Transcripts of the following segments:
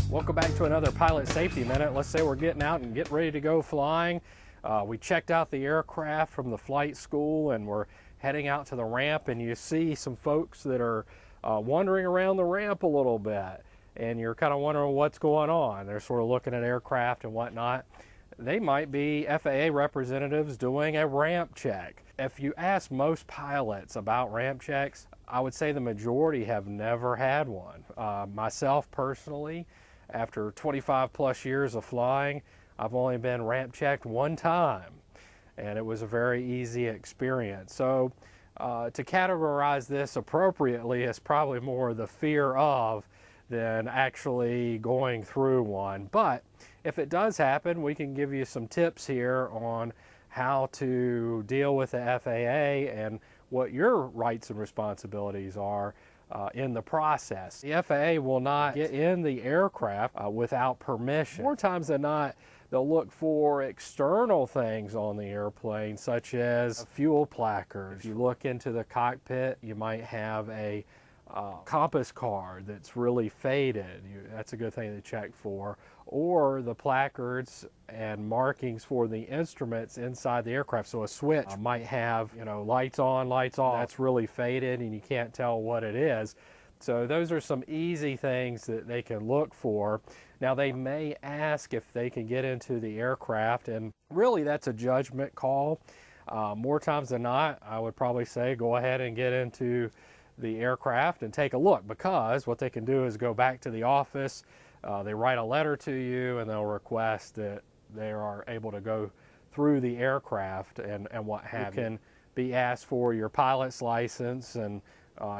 Welcome back to another Pilot Safety Minute. Let's say we're getting out and get ready to go flying. We checked out the aircraft from the flight school and we're heading out to the ramp, and you see some folks that are wandering around the ramp a little bit, and you're kind of wondering what's going on. They're sort of looking at aircraft and whatnot. They might be FAA representatives doing a ramp check. If you ask most pilots about ramp checks, I would say the majority have never had one. Myself personally, after 25 plus years of flying, I've only been ramp checked one time, and it was a very easy experience. So to categorize this appropriately is probably more the fear of than actually going through one. But if it does happen, we can give you some tips here on how to deal with the FAA and what your rights and responsibilities are in the process. The FAA will not get in the aircraft without permission. More times than not, they'll look for external things on the airplane, such as fuel placards. If you look into the cockpit, you might have a compass card that's really faded. That's a good thing to check for. Or the placards and markings for the instruments inside the aircraft. So a switch might have, lights on, lights off. That's really faded and you can't tell what it is. So those are some easy things that they can look for. Now they may ask if they can get into the aircraft, and really that's a judgment call. More times than not, I would probably say go ahead and get into the aircraft and take a look, because what they can do is go back to the office, they write a letter to you, and they'll request that they are able to go through the aircraft and what have you. You can be asked for your pilot's license and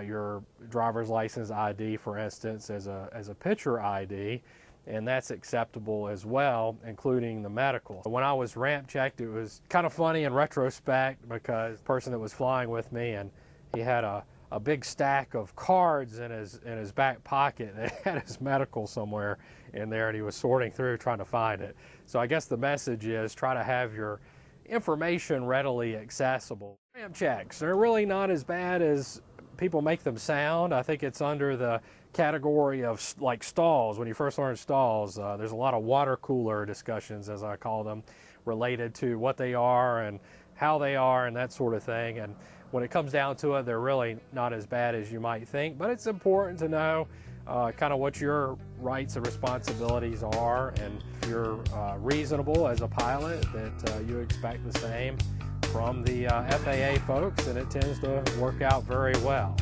your driver's license ID, for instance, as a picture ID, and that's acceptable as well, including the medical. When I was ramp checked, it was kind of funny in retrospect, because the person that was flying with me, and he had a big stack of cards in his back pocket. They had his medical somewhere in there, and he was sorting through trying to find it. So I guess the message is try to have your information readily accessible. Ramp checks, they're really not as bad as people make them sound. I think it's under the category of like stalls. When you first learn stalls, there's a lot of water cooler discussions, as I call them, related to what they are and how they are and that sort of thing. And when it comes down to it, they're really not as bad as you might think, but it's important to know kind of what your rights and responsibilities are, and if you're reasonable as a pilot, that you expect the same from the FAA folks, and it tends to work out very well.